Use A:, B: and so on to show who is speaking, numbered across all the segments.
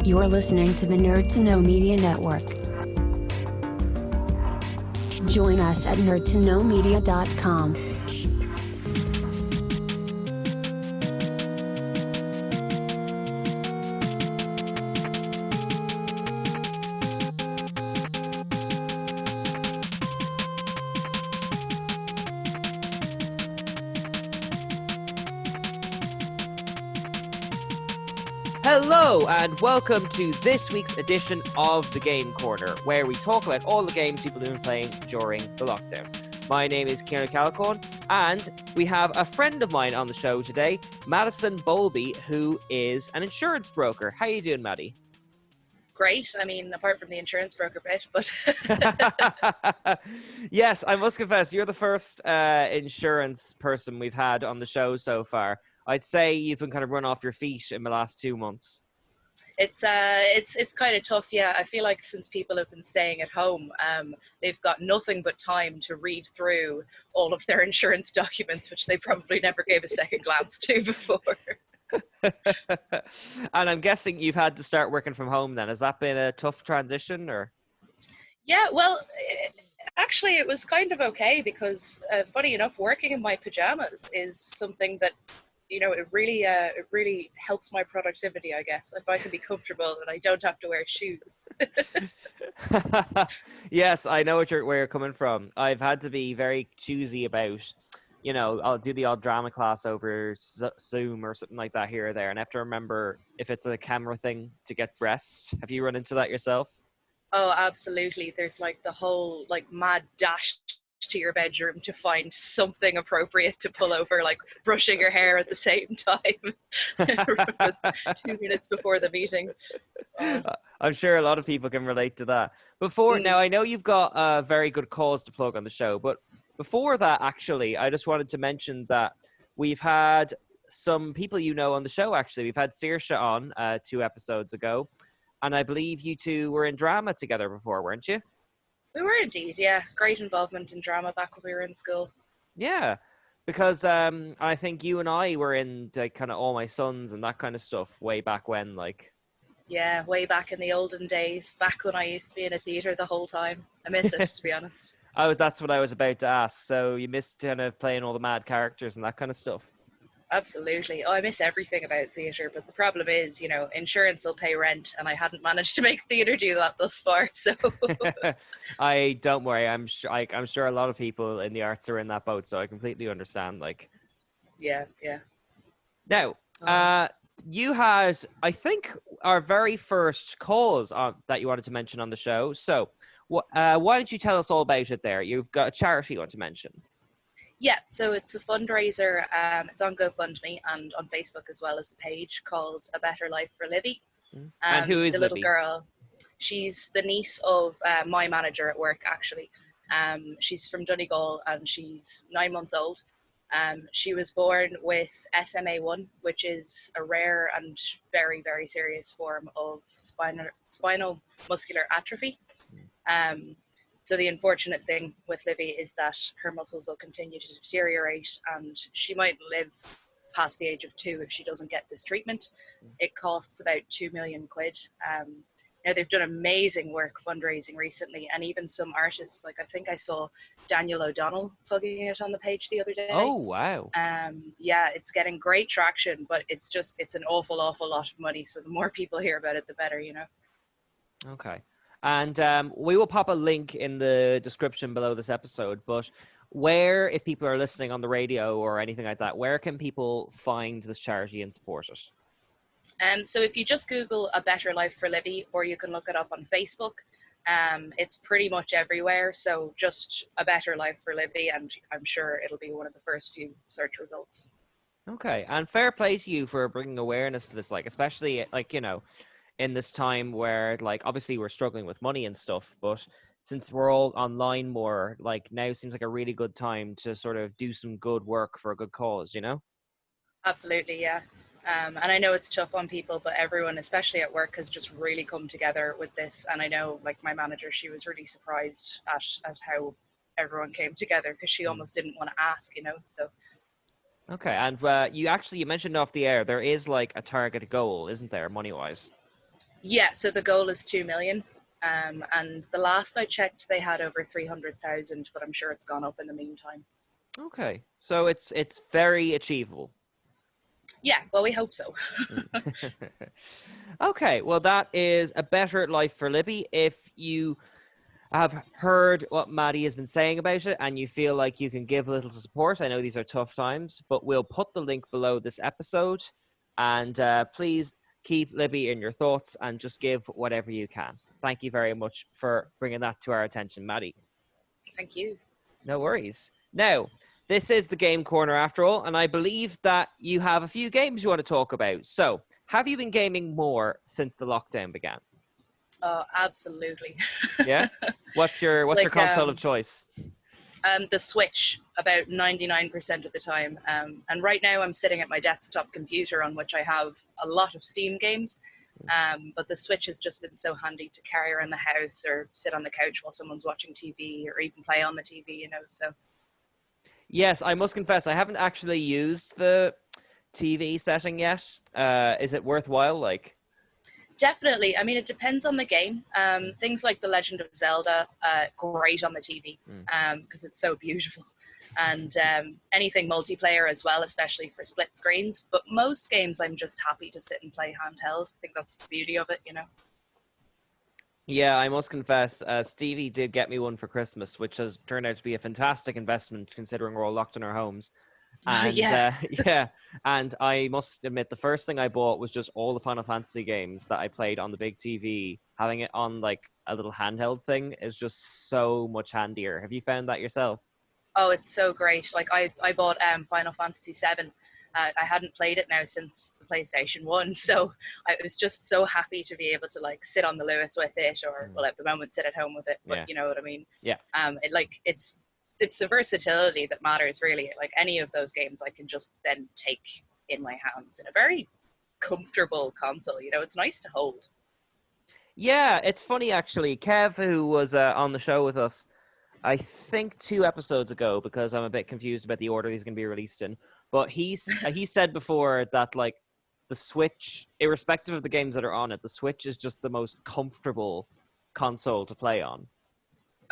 A: You're listening to the Nerd to Know Media Network. Join us at nerdtoknowmedia.com.
B: Hello and welcome to this week's edition of the Game Corner, where we talk about all the games people have been playing during the lockdown. My name is Kieran Calcorn, and we have a friend of mine on the show today, Madison Bolwby, who is an insurance broker. How you doing, Maddie?
C: Great. I mean, apart from the insurance broker bit, but
B: Yes, I must confess, you're the first insurance person we've had on the show so far. I'd say you've been kind of run off your feet in the last 2 months.
C: it's kind of tough. Yeah, I feel like since people have been staying at home, they've got nothing but time to read through all of their insurance documents, which they probably never gave a second glance to before.
B: And I'm guessing you've had to start working from home then. Has that been a tough transition, or?
C: Yeah, well, actually, it was kind of okay because, funny enough, working in my pajamas is something that, you know, it really helps my productivity, I guess, if I can be comfortable and I don't have to wear shoes.
B: Yes, I know where you're coming from. I've had to be very choosy about, you know, I'll do the odd drama class over Zoom or something like that here or there, and I have to remember if it's a camera thing to get dressed. Have you run into that yourself?
C: Oh, absolutely. There's like the whole like mad dash to your bedroom to find something appropriate to pull over, like brushing your hair at the same time 2 minutes before the meeting.
B: I'm sure a lot of people can relate to that. Now I know you've got a very good cause to plug on the show, but before that, actually, I just wanted to mention that we've had some people you know on the show, actually. We've had Saoirse on 2 episodes ago, and I believe you two were in drama together before, weren't you?
C: We were indeed, yeah. Great involvement in drama back when we were in school.
B: Yeah, because I think you and I were in like kind of All My Sons and that kind of stuff way back when, like.
C: Yeah, way back in the olden days, back when I used to be in a theatre the whole time. I miss it, to be honest.
B: That's what I was about to ask. So you missed kind of playing all the mad characters and that kind of stuff.
C: Absolutely. Oh, I miss everything about theatre, but the problem is, you know, insurance will pay rent, and I hadn't managed to make theatre do that thus far. So,
B: I don't worry. I'm sure a lot of people in the arts are in that boat, so I completely understand. Like,
C: yeah.
B: Now, you had, I think, our very first cause that you wanted to mention on the show. So, why don't you tell us all about it? There, you've got a charity you want to mention.
C: Yeah, so it's a fundraiser. It's on GoFundMe and on Facebook as well as the page called A Better Life for Livy.
B: And who is
C: the little
B: Livy?
C: girl? She's the niece of my manager at work, actually. She's from Donegal and she's 9 months old. She was born with SMA1, which is a rare and very, very serious form of spinal muscular atrophy. So the unfortunate thing with Livy is that her muscles will continue to deteriorate and she might live past the age of 2 if she doesn't get this treatment. It costs about 2 million quid. Now they've done amazing work fundraising recently, and even some artists, like I think I saw Daniel O'Donnell plugging it on the page the other day.
B: Oh, wow.
C: Yeah, it's getting great traction, but it's an awful lot of money. So the more people hear about it, the better, you know.
B: Okay. And we will pop a link in the description below this episode, but if people are listening on the radio or anything like that, where can people find this charity and support it?
C: So if you just Google A Better Life for Livy, or you can look it up on Facebook, it's pretty much everywhere. So just A Better Life for Livy, and I'm sure it'll be one of the first few search results.
B: Okay, and fair play to you for bringing awareness to this, like, especially, like, you know, in this time where, like, obviously we're struggling with money and stuff, but since we're all online more, like, now seems like a really good time to sort of do some good work for a good cause, you know?
C: Absolutely, yeah. And I know it's tough on people, but everyone, especially at work, has just really come together with this. And I know, like, my manager, she was really surprised at how everyone came together because she almost didn't want to ask, you know, so.
B: Okay, and you mentioned off the air, there is, like, a target goal, isn't there, money-wise?
C: Yeah, so the goal is 2 million. And the last I checked, they had over 300,000, but I'm sure it's gone up in the meantime.
B: Okay, so it's very achievable.
C: Yeah, well, we hope so.
B: Okay, well, that is A Better Life for Libby. If you have heard what Maddie has been saying about it and you feel like you can give a little support, I know these are tough times, but we'll put the link below this episode. And please keep Libby in your thoughts and just give whatever you can. Thank you very much for bringing that to our attention, Maddie.
C: Thank you.
B: No worries. Now, this is the Game Corner after all, and I believe that you have a few games you want to talk about. So, have you been gaming more since the lockdown began?
C: Oh, absolutely.
B: Yeah? What's your console of choice?
C: The Switch, about 99% of the time. And right now I'm sitting at my desktop computer on which I have a lot of Steam games. But the Switch has just been so handy to carry around the house or sit on the couch while someone's watching TV or even play on the TV, so.
B: Yes, I must confess, I haven't actually used the TV setting yet. Is it worthwhile?
C: Definitely. I mean, it depends on the game. Things like The Legend of Zelda, great on the TV because it's so beautiful. And anything multiplayer as well, especially for split screens. But most games, I'm just happy to sit and play handheld. I think that's the beauty of it,
B: Yeah, I must confess, Stevie did get me one for Christmas, which has turned out to be a fantastic investment considering we're all locked in our homes. And
C: Yeah.
B: And I must admit, the first thing I bought was just all the Final Fantasy games that I played on the big TV. Having it on a little handheld thing is just so much handier. Have you found that yourself?
C: Oh, it's so great. I bought Final Fantasy VII. I hadn't played it now since the PlayStation 1, so I was just so happy to be able to sit on the Lewis with it, or well, at the moment sit at home with it. But
B: Yeah.
C: you know what I mean?
B: Yeah.
C: It's the versatility that matters, really. Any of those games, I can just then take in my hands in a very comfortable console. It's nice to hold.
B: Yeah, it's funny actually. Kev, who was on the show with us, I think 2 episodes ago, because I'm a bit confused about the order he's going to be released in. But he said before that the Switch, irrespective of the games that are on it, the Switch is just the most comfortable console to play on.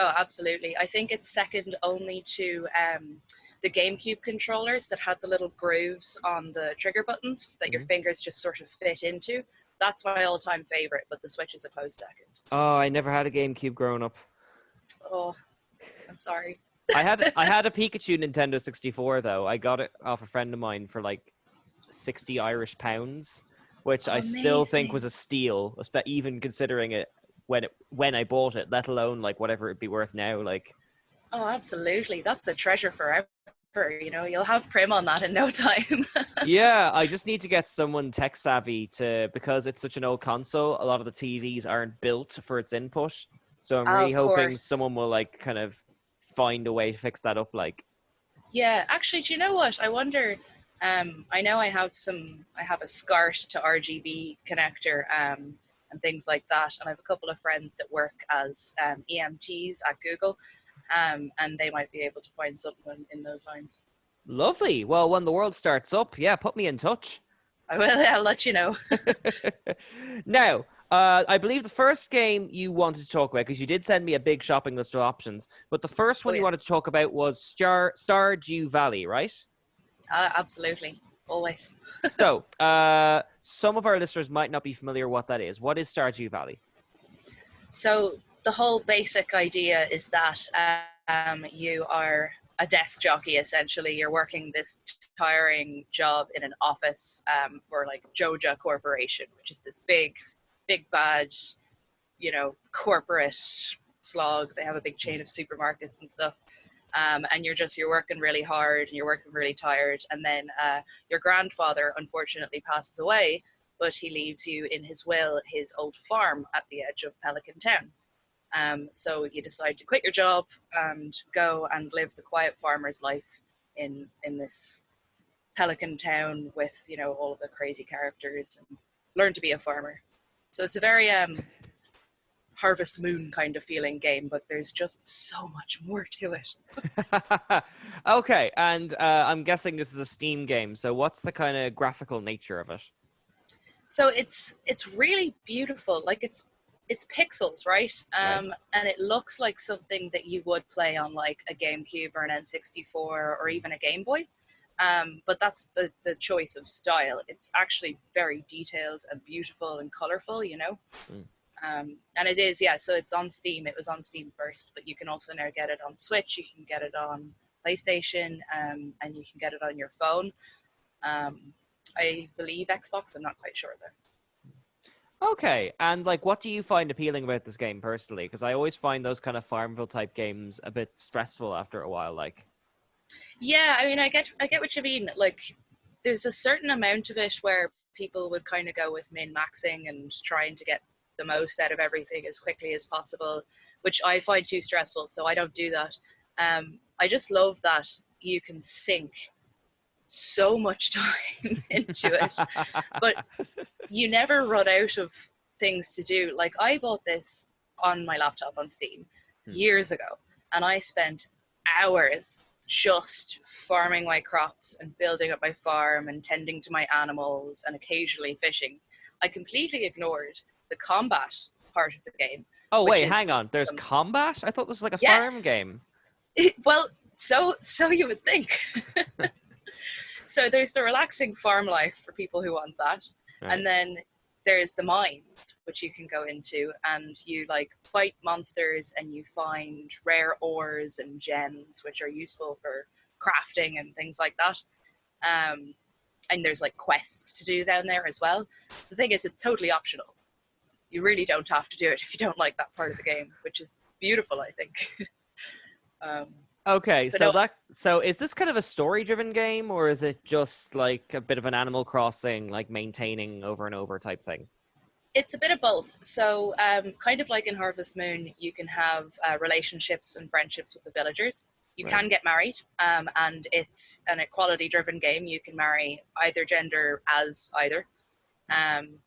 C: Oh, absolutely. I think it's second only to the GameCube controllers that had the little grooves on the trigger buttons that your fingers just sort of fit into. That's my all-time favorite, but the Switch is a close second.
B: Oh, I never had a GameCube growing up.
C: Oh, I'm sorry.
B: I had a Pikachu Nintendo 64 though. I got it off a friend of mine for 60 Irish pounds, which I still think was a steal, even considering it when I bought it, let alone whatever it'd be worth now.
C: Oh, absolutely. That's a treasure forever. You'll have Prim on that in no time.
B: Yeah, I just need to get someone tech savvy because it's such an old console. A lot of the TVs aren't built for its input, so I'm really hoping someone will kind of find a way to fix that up.
C: Yeah, actually, do you know what? I wonder. I know I have a SCART to RGB connector and things like that, and I have a couple of friends that work as EMTs at Google. And they might be able to find something in those lines.
B: Lovely. Well, when the world starts up, yeah, put me in touch.
C: I will. I'll let you know.
B: Now, I believe the first game you wanted to talk about, because you did send me a big shopping list of options, but the first one you wanted to talk about was Stardew Valley, right?
C: Absolutely. Always.
B: So, some of our listeners might not be familiar what that is. What is Stardew Valley?
C: So, the whole basic idea is that you are a desk jockey, essentially. You're working this tiring job in an office for Joja Corporation, which is this big bad, corporate slog. They have a big chain of supermarkets and stuff. And you're working really hard and you're working really tired. And then your grandfather unfortunately passes away, but he leaves you in his will his old farm at the edge of Pelican Town. So you decide to quit your job and go and live the quiet farmer's life in this Pelican Town with, all of the crazy characters and learn to be a farmer. So it's a very Harvest Moon kind of feeling game, but there's just so much more to it.
B: Okay, and I'm guessing this is a Steam game, so what's the kind of graphical nature of it?
C: So it's really beautiful. Like it's pixels, right?
B: Right.
C: And it looks like something that you would play on like a GameCube or an N64 or even a Game Boy. But that's the choice of style. It's actually very detailed and beautiful and colorful, you know.
B: Mm.
C: And it is, yeah. So it's on Steam. It was on Steam first, but you can also now get it on Switch. You can get it on PlayStation, and you can get it on your phone. I believe Xbox. I'm not quite sure though.
B: Okay, and like, what do you find appealing about this game personally? Because I always find those kind of Farmville type games a bit stressful after a while. Like,
C: Yeah, I mean, I get what you mean. Like, there's a certain amount of it where people would kind of go with min-maxing and trying to get the most out of everything as quickly as possible, which I find too stressful, so I don't do that. I just love that you can sink so much time into it, but you never run out of things to do. Like, I bought this on my laptop on Steam years ago, and I spent hours just farming my crops and building up my farm and tending to my animals and occasionally fishing. I completely ignored the combat part of the game.
B: oh wait, hang on. There's combat? I thought this was like a farm game.
C: Well, so you would think. So there's the relaxing farm life for people who want that,
B: Right.
C: and then there's the mines, which you can go into, and you like fight monsters and you find rare ores and gems, which are useful for crafting and things like that. And there's like quests to do down there as well. The thing is, it's totally optional. You really don't have to do it if you don't like that part of the game, which is beautiful, I think.
B: Okay,
C: But no-
B: so is this kind of a story-driven game, or is it just like a bit of an Animal Crossing, like maintaining over and over type thing?
C: It's a bit of both. So, kind of like in Harvest Moon, you can have relationships and friendships with the villagers. You
B: Right.
C: can get married, and it's an equality-driven game. You can marry either gender as either. And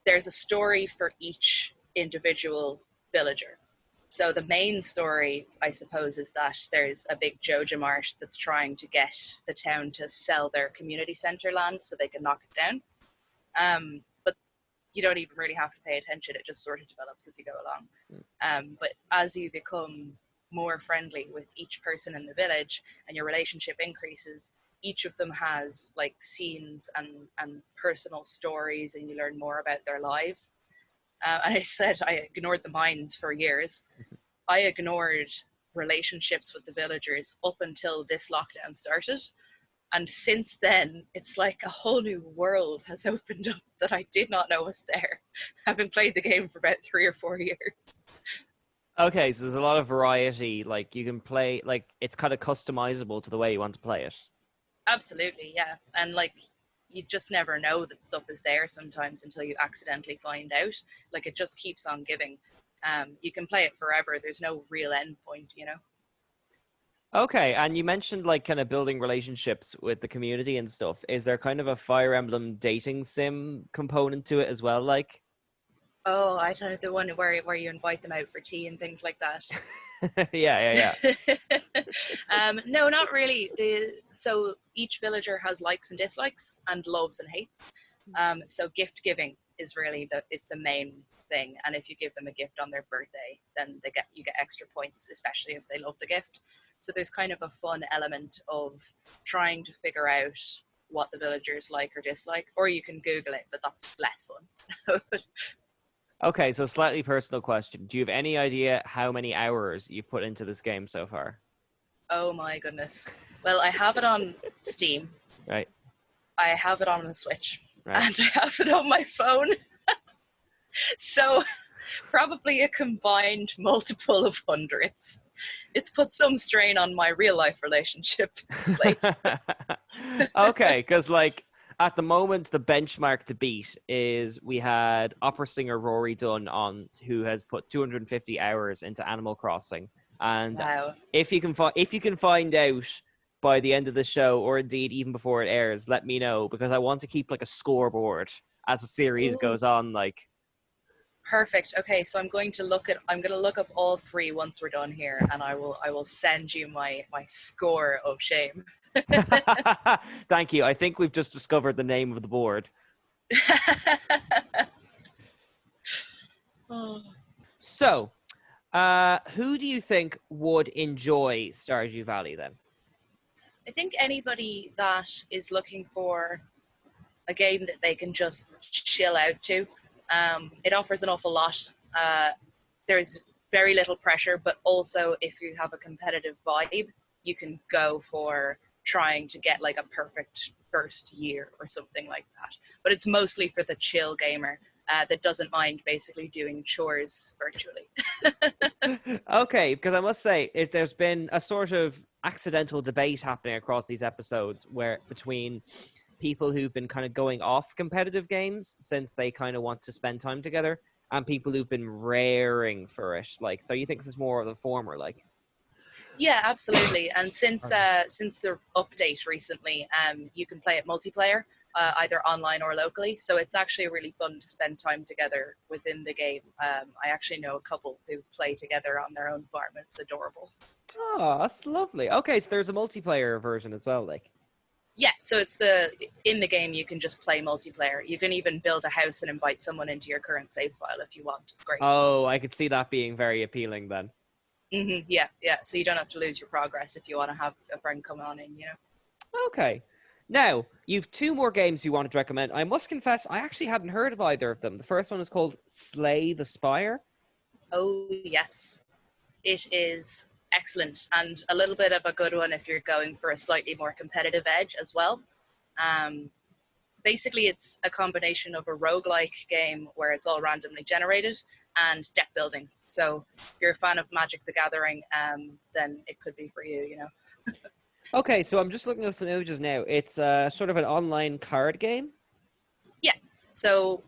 C: there's a story for each individual villager. So the main story, I suppose, is that there's a big Joja Mart that's trying to get the town to sell their community centre land so they can knock it down. But you don't even really have to pay attention. It just sort of develops as you go along. But as you become more friendly with each person in the village and your relationship increases, each of them has like scenes and personal stories, and you learn more about their lives. And I said I ignored the mines for years. I ignored relationships with the villagers up until this lockdown started. And since then, it's like a whole new world has opened up that I did not know was there, having played the game for about 3 or 4 years.
B: Okay, so there's a lot of variety. Like, you can play, like, it's kind of customizable to the way you want to play it.
C: Absolutely, yeah. And like, you just never know that stuff is there sometimes until you accidentally find out. Like, it just keeps on giving. You can play it forever. There's no real end point, you know?
B: Okay, and you mentioned like kind of building relationships with the community and stuff. Is there kind of a Fire Emblem dating sim component to it as well? Like,
C: Oh, I don't know, the one where you invite them out for tea and things like that.
B: yeah.
C: No, not really. So each villager has likes and dislikes and loves and hates. So gift giving is really it's the main thing. And if you give them a gift on their birthday, then you get extra points, especially if they love the gift. So there's kind of a fun element of trying to figure out what the villagers like or dislike, or you can Google it, but that's less fun.
B: Okay, so slightly personal question. Do you have any idea how many hours you've put into this game so far?
C: Oh my goodness. Well, I have it on Steam.
B: Right.
C: I have it on the Switch.
B: Right.
C: And I have it on my phone. So probably a combined multiple of hundreds. It's put some strain on my real life relationship. Like,
B: Okay, because like at the moment the benchmark to beat is we had opera singer Rory Dunn on, who has put 250 hours into Animal Crossing, and
C: wow.
B: if you can find out by the end of the show, or indeed even before it airs, let me know, because I want to keep like a scoreboard as the series goes on. Like,
C: Perfect. Okay, so I'm going to look up all three once we're done here, and I will send you my score of shame.
B: Thank you. I think we've just discovered the name of the board.
C: Oh.
B: So, who do you think would enjoy Stardew Valley then?
C: I think anybody that is looking for a game that they can just chill out to. It offers an awful lot. There's very little pressure, but also if you have a competitive vibe, you can go for trying to get like a perfect first year or something like that. But it's mostly for the chill gamer that doesn't mind basically doing chores virtually.
B: Okay, because I must say, there's been a sort of accidental debate happening across these episodes where between people who've been kind of going off competitive games since they kind of want to spend time together, and people who've been raring for it. Like, so you think this is more of the former, like?
C: Yeah, absolutely. And since the update recently, you can play it multiplayer, either online or locally. So it's actually really fun to spend time together within the game. I actually know a couple who play together on their own farm. It's adorable.
B: Oh, that's lovely. Okay, so there's a multiplayer version as well, like.
C: Yeah, so in the game you can just play multiplayer. You can even build a house and invite someone into your current save file if you want. It's great.
B: Oh, I could see that being very appealing then.
C: Yeah. So you don't have to lose your progress if you want to have a friend come on in,
B: Okay. Now, you've two more games you wanted to recommend. I must confess, I actually hadn't heard of either of them. The first one is called Slay the Spire.
C: Oh, yes. It is excellent and a little bit of a good one if you're going for a slightly more competitive edge as well. Basically, it's a combination of a roguelike game where it's all randomly generated and deck building. So if you're a fan of Magic the Gathering, then it could be for you,
B: Okay, so I'm just looking up some images now. It's sort of an online card game.
C: Yeah. So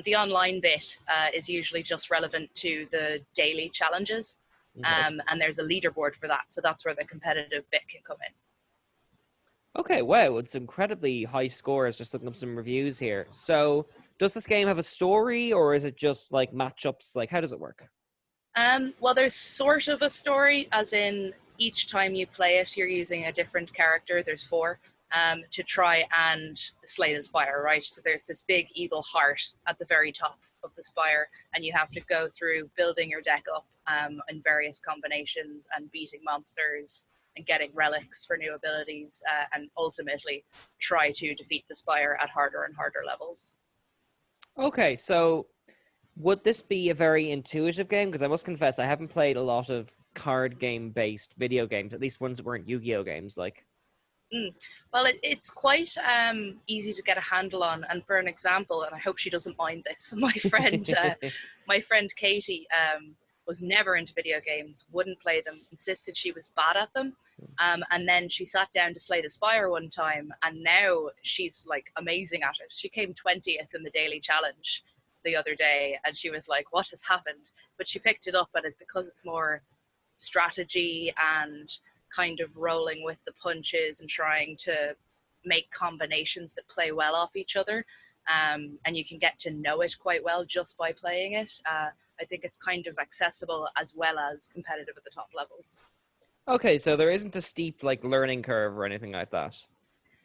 C: the online bit is usually just relevant to the daily challenges.
B: Okay.
C: And there's a leaderboard for that. So that's where the competitive bit can come in.
B: Okay, wow, it's incredibly high scores. Just looking up some reviews here. So does this game have a story, or is it just like matchups? Like, how does it work?
C: Well, there's sort of a story, as in each time you play it, you're using a different character. There's 4 to try and slay the spire, right? So there's this big evil heart at the very top of the spire, and you have to go through building your deck up in various combinations and beating monsters and getting relics for new abilities, and ultimately try to defeat the spire at harder and harder levels.
B: Okay, so would this be a very intuitive game? Because I must confess, I haven't played a lot of card game-based video games, at least ones that weren't Yu-Gi-Oh games, like.
C: Well, it's quite easy to get a handle on. And for an example, and I hope she doesn't mind this, my friend Katie was never into video games, wouldn't play them, insisted she was bad at them. And then she sat down to Slay the Spire one time, and now she's like amazing at it. She came 20th in the daily challenge the other day, and she was like, what has happened? But she picked it up, and it's because it's more strategy and kind of rolling with the punches and trying to make combinations that play well off each other. And you can get to know it quite well just by playing it. I think it's kind of accessible as well as competitive at the top levels.
B: Okay, so there isn't a steep like learning curve or anything like that.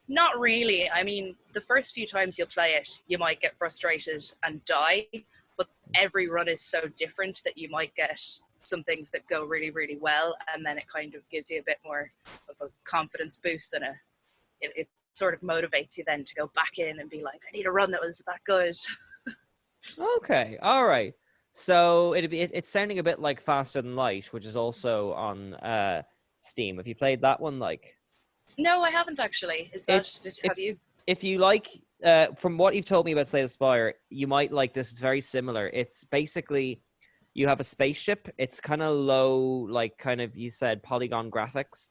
C: Not really. I mean, the first few times you'll play it, you might get frustrated and die, but every run is so different that you might get some things that go really, really well, and then it kind of gives you a bit more of a confidence boost, and it sort of motivates you then to go back in and be like, I need a run that was that good.
B: Okay, all right. So it's sounding a bit like Faster Than Light, which is also on Steam. Have you played that one? Like,
C: No, I haven't actually. Have you?
B: If you like, from what you've told me about Slay the Spire, you might like this. It's very similar. It's basically you have a spaceship. It's kind of low, like kind of you said, polygon graphics,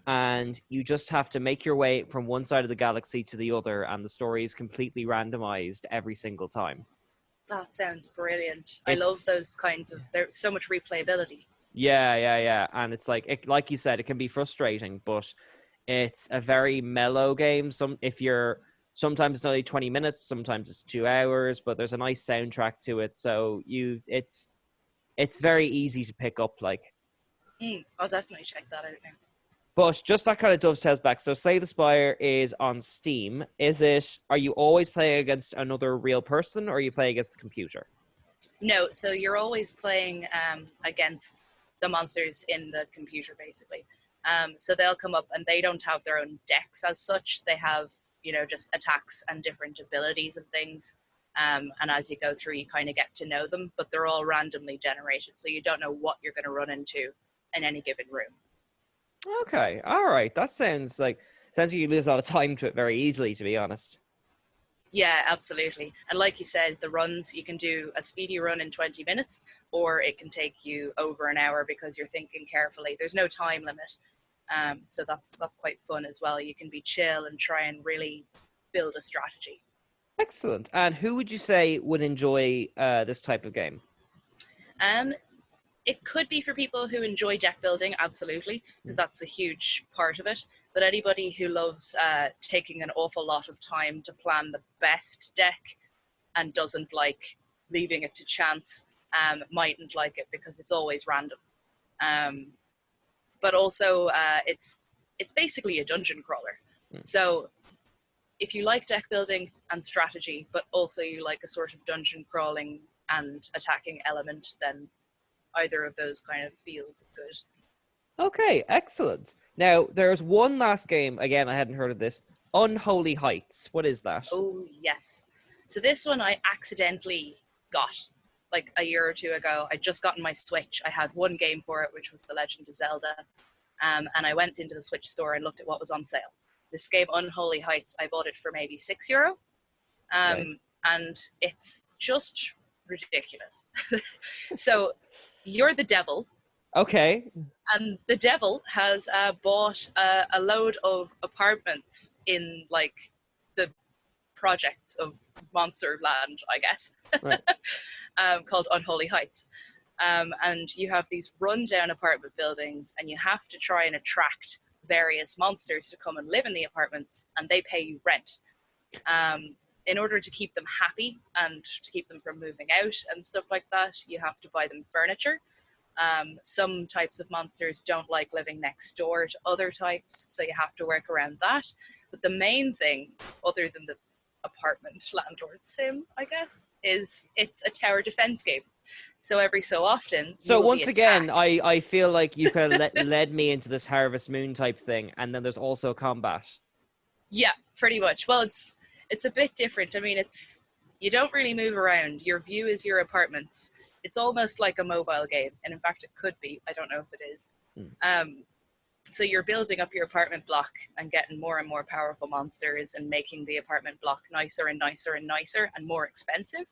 B: and you just have to make your way from one side of the galaxy to the other, and the story is completely randomized every single time.
C: That sounds brilliant. I love those kinds of. There's so much replayability.
B: Yeah. And it's like you said, it can be frustrating, but it's a very mellow game. Sometimes it's only 20 minutes, sometimes it's 2 hours, but there's a nice soundtrack to it. So it's very easy to pick up. Like,
C: I'll definitely check that out now.
B: But just that kind of dovetails back. So Slay the Spire is on Steam. Are you always playing against another real person, or are you playing against the computer?
C: No, so you're always playing against the monsters in the computer, basically. So they'll come up and they don't have their own decks as such. They have, just attacks and different abilities and things. And as you go through, you kind of get to know them, but they're all randomly generated. So you don't know what you're going to run into in any given room.
B: Okay, all right. That sounds like you lose a lot of time to it very easily, to be honest.
C: Yeah, absolutely. And like you said, the runs, you can do a speedy run in 20 minutes, or it can take you over an hour because you're thinking carefully. There's no time limit. So that's quite fun as well. You can be chill and try and really build a strategy.
B: Excellent. And who would you say would enjoy this type of game?
C: It could be for people who enjoy deck building, absolutely, because that's a huge part of it. But anybody who loves taking an awful lot of time to plan the best deck and doesn't like leaving it to chance mightn't like it because it's always random. But also, it's basically a dungeon crawler. So if you like deck building and strategy, but also you like a sort of dungeon crawling and attacking element, then either of those kind of feels good. Okay,
B: excellent. Now, there's one last game. Again, I hadn't heard of this. Unholy Heights. What is that?
C: Oh, yes. So this one I accidentally got like a year or two ago. I'd just gotten my Switch. I had one game for it, which was The Legend of Zelda. And I went into the Switch store and looked at what was on sale. This game, Unholy Heights, I bought it for maybe €6.
B: Right.
C: And it's just ridiculous. So you're the devil.
B: Okay.
C: And the devil has bought a load of apartments in like the projects of Monster Land, I guess,
B: right.
C: Called Unholy Heights. And you have these rundown apartment buildings, and you have to try and attract various monsters to come and live in the apartments, and they pay you rent. In order to keep them happy and to keep them from moving out and stuff like that, you have to buy them furniture. Some types of monsters don't like living next door to other types, so you have to work around that. But the main thing, other than the apartment landlord sim, I guess, is it's a tower defense game. So every so often,
B: so once again, I feel like you kind of led me into this Harvest Moon type thing, and then there's also combat.
C: Yeah, pretty much. Well, it's a bit different. I mean, you don't really move around. Your view is your apartments. It's almost like a mobile game, and in fact, it could be. I don't know if it is. So you're building up your apartment block and getting more and more powerful monsters and making the apartment block nicer and nicer and nicer and more expensive.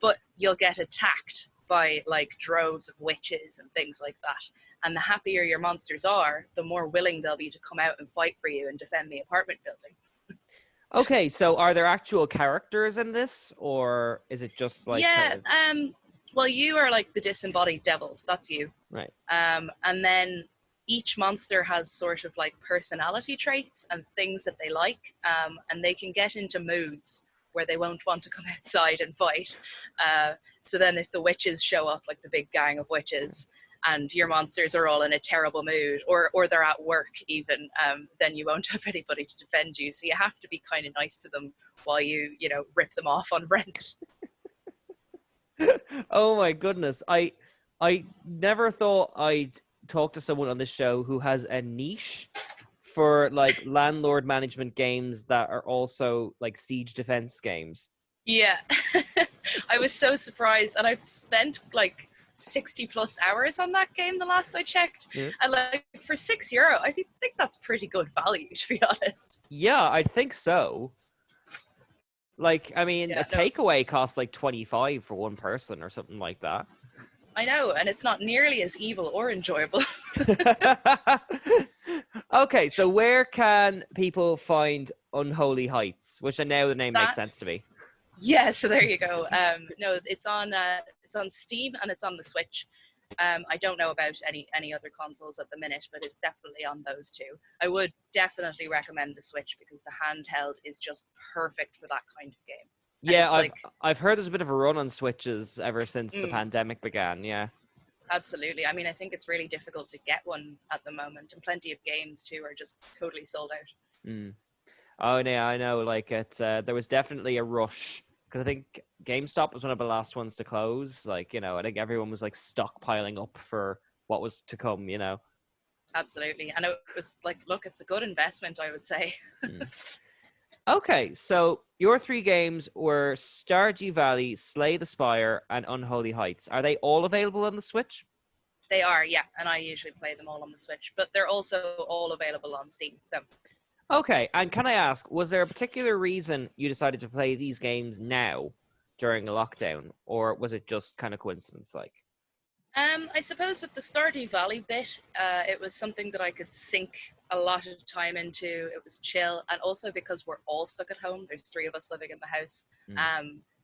C: But you'll get attacked by like droves of witches and things like that. And the happier your monsters are, the more willing they'll be to come out and fight for you and defend the apartment building.
B: Okay, so are there actual characters in this, or is it just like...
C: Yeah, well, you are like the disembodied devils. That's you.
B: Right.
C: And then each monster has sort of like personality traits and things that they like, and they can get into moods where they won't want to come outside and fight. So then if the witches show up, like the big gang of witches, and your monsters are all in a terrible mood, or they're at work even, then you won't have anybody to defend you. So you have to be kind of nice to them while you rip them off on rent.
B: Oh my goodness. I never thought I'd talk to someone on this show who has a niche for like landlord management games that are also like siege defense games. Yeah.
C: I was so surprised, and I've spent like 60 plus hours on that game the last I checked. Yeah. And like for €6, I think that's pretty good value, to be honest.
B: Yeah, I think so. Like, I mean, a takeaway costs like 25 for one person or something like that.
C: I know, and it's not nearly as evil or enjoyable.
B: Okay, so where can people find Unholy Heights? Which I know the name makes sense to me.
C: Yeah, so there you go. No, it's on Steam and it's on the Switch. I don't know about any other consoles at the minute, but it's definitely on those two. I would definitely recommend the Switch because the handheld is just perfect for that kind of game. And
B: yeah, I've heard there's a bit of a run on Switches ever since the pandemic began, yeah.
C: Absolutely. I mean, I think it's really difficult to get one at the moment, and plenty of games too are just totally sold out.
B: Mm. Oh, yeah, I know. Like there was definitely a rush because I think GameStop was one of the last ones to close. Like, I think everyone was like stockpiling up for what was to come.
C: Absolutely. And it was like, look, it's a good investment, I would say.
B: Mm. Okay, so your 3 games were Stardew Valley, Slay the Spire, and Unholy Heights. Are they all available on the Switch?
C: They are, yeah. And I usually play them all on the Switch, but they're also all available on Steam. So.
B: Okay, and can I ask, was there a particular reason you decided to play these games now during a lockdown, or was it just kind of coincidence like?
C: I suppose with the Stardew Valley bit, it was something that I could sink a lot of time into. It was chill, and also because we're all stuck at home, there's 3 of us living in the house.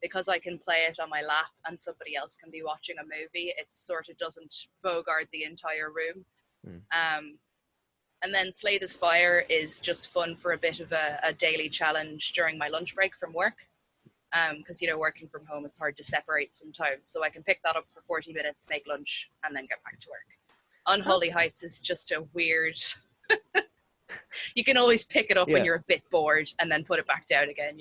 C: Because I can play it on my lap and somebody else can be watching a movie, it sort of doesn't bogart the entire room. And then Slay the Spire is just fun for a bit of a daily challenge during my lunch break from work. Because, working from home, it's hard to separate sometimes. So I can pick that up for 40 minutes, make lunch, and then get back to work. Unholy Heights is just a weird... You can always pick it up when you're a bit bored and then put it back down again,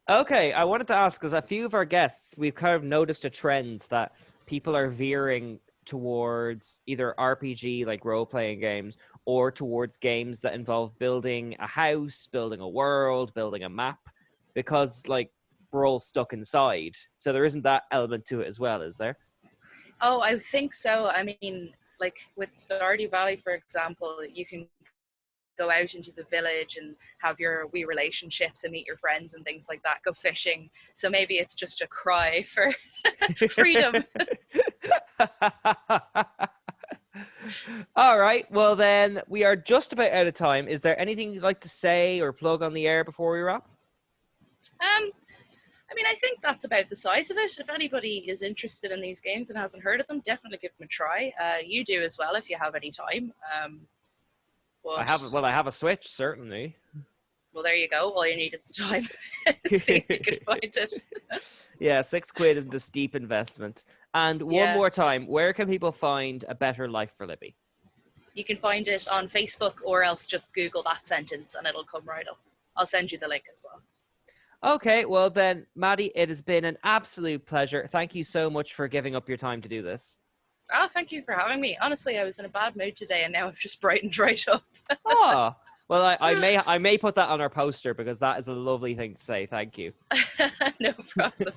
B: Okay, I wanted to ask, because a few of our guests, we've kind of noticed a trend that people are veering towards either RPG, like role-playing games, or towards games that involve building a house, building a world, building a map, because, like, we're all stuck inside. So there isn't that element to it as well, is there?
C: Oh, I think so. I mean, like with Stardew Valley, for example, you can go out into the village and have your wee relationships and meet your friends and things like that, go fishing. So maybe it's just a cry for freedom.
B: All right, well then, we are just about out of time. Is there anything you'd like to say or plug on the air before we wrap?
C: I mean, I think that's about the size of it. If anybody is interested in these games and hasn't heard of them, definitely give them a try. You do as well if you have any time.
B: I have a Switch, certainly.
C: Well, there you go. All you need is the time. See if you can find it.
B: Yeah, £6 isn't a steep investment. And one more time, where can people find A Better Life for Libby?
C: You can find it on Facebook, or else just Google that sentence and it'll come right up. I'll send you the link as well.
B: Okay, well then, Maddie, it has been an absolute pleasure. Thank you so much for giving up your time to do this.
C: Oh, thank you for having me. Honestly, I was in a bad mood today and now I've just brightened right up.
B: Oh, well, I may put that on our poster because that is a lovely thing to say. Thank you.
C: No problem.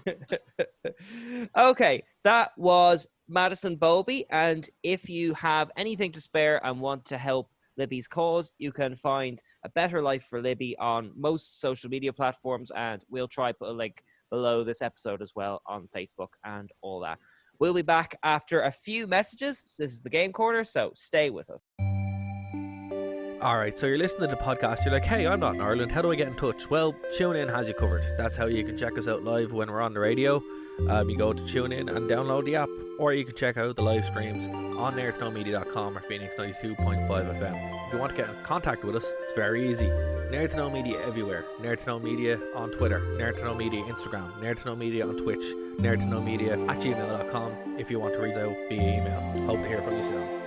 B: Okay, that was Madison Bolwby, and if you have anything to spare and want to help Libby's cause, you can find A Better Life for Libby on most social media platforms, and we'll try put a link below this episode as well on Facebook and all that. We'll be back after a few messages. This is the Game Corner, so stay with us.
D: Alright, so you're listening to the podcast, you're like, hey, I'm not in Ireland, how do I get in touch? Well, TuneIn has you covered. That's how you can check us out live when we're on the radio. You go to TuneIn and download the app, or you can check out the live streams on nerdtoknowmedia.com or Phoenix 92.5 FM. If you want to get in contact with us, it's very easy. Nerd to Know Media everywhere. Nerd to Know Media on Twitter, Nerd to Know Media Instagram, Nerd to Know Media on Twitch, Nerd to Know Media at gmail.com if you want to reach out via email. Hope to hear from you soon.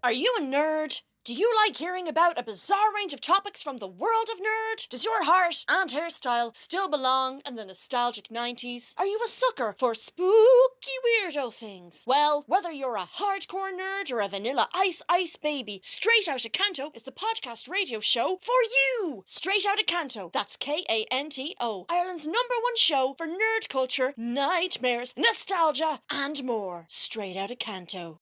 E: Are you a nerd? Do you like hearing about a bizarre range of topics from the world of nerd? Does your heart and hairstyle still belong in the nostalgic 90s? Are you a sucker for spooky weirdo things? Well, whether you're a hardcore nerd or a vanilla ice baby, Straight Outta Canto is the podcast radio show for you! Straight Outta Canto, that's Kanto, Ireland's #1 show for nerd culture, nightmares, nostalgia, and more. Straight Outta Canto.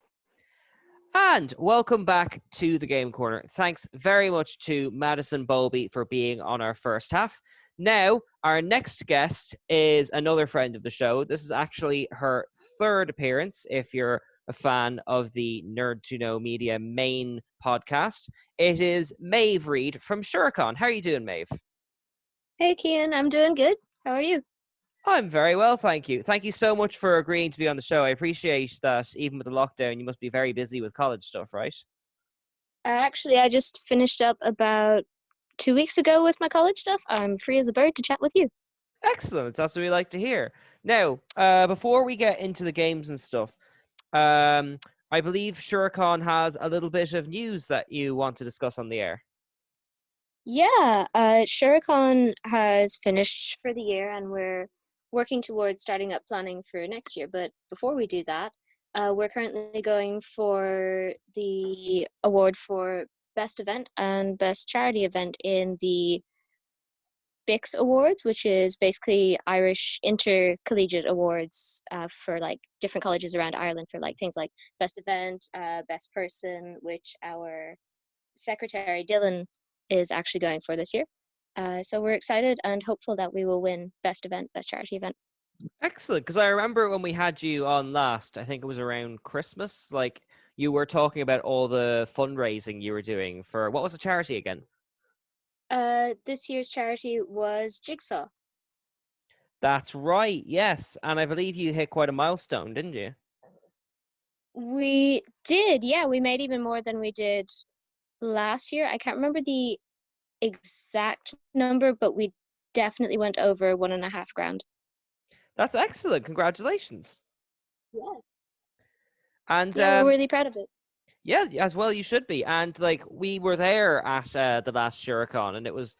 B: And welcome back to the Game Corner. Thanks very much to Madison Bolwby for being on our first half. Now, our next guest is another friend of the show. This is actually her third appearance, if you're a fan of the Nerd to Know Media main podcast. It is Maeve Reid from Shuricon. How are you doing, Maeve?
F: Hey, Cian. I'm doing good. How are you?
B: I'm very well, thank you. Thank you so much for agreeing to be on the show. I appreciate that even with the lockdown, you must be very busy with college stuff, right?
F: Actually, I just finished up about 2 weeks ago with my college stuff. I'm free as a bird to chat with you.
B: Excellent. That's what we like to hear. Now, before we get into the games and stuff, I believe Shurikon has a little bit of news that you want to discuss on the air.
F: Yeah, Shurikon has finished for the year, and we're working towards starting up planning for next year. But before we do that, we're currently going for the award for Best Event and Best Charity Event in the BIX Awards, which is basically Irish intercollegiate awards for like different colleges around Ireland for like things like Best Event, Best Person, which our secretary Dylan is actually going for this year. So we're excited and hopeful that we will win Best Event, Best Charity Event.
B: Excellent, because I remember when we had you on last, I think it was around Christmas, like you were talking about all the fundraising you were doing for, what was the charity again?
F: This year's charity was Jigsaw.
B: That's right, yes. And I believe you hit quite a milestone, didn't you?
F: We did, yeah. We made even more than we did last year. I can't remember the exact number, but we definitely went over 1.5 grand.
B: That's excellent. Congratulations.
F: Yeah.
B: And
F: Yeah, we're really proud of it.
B: yeah, as well you should be. And like we were there at the last Shurikon, and it was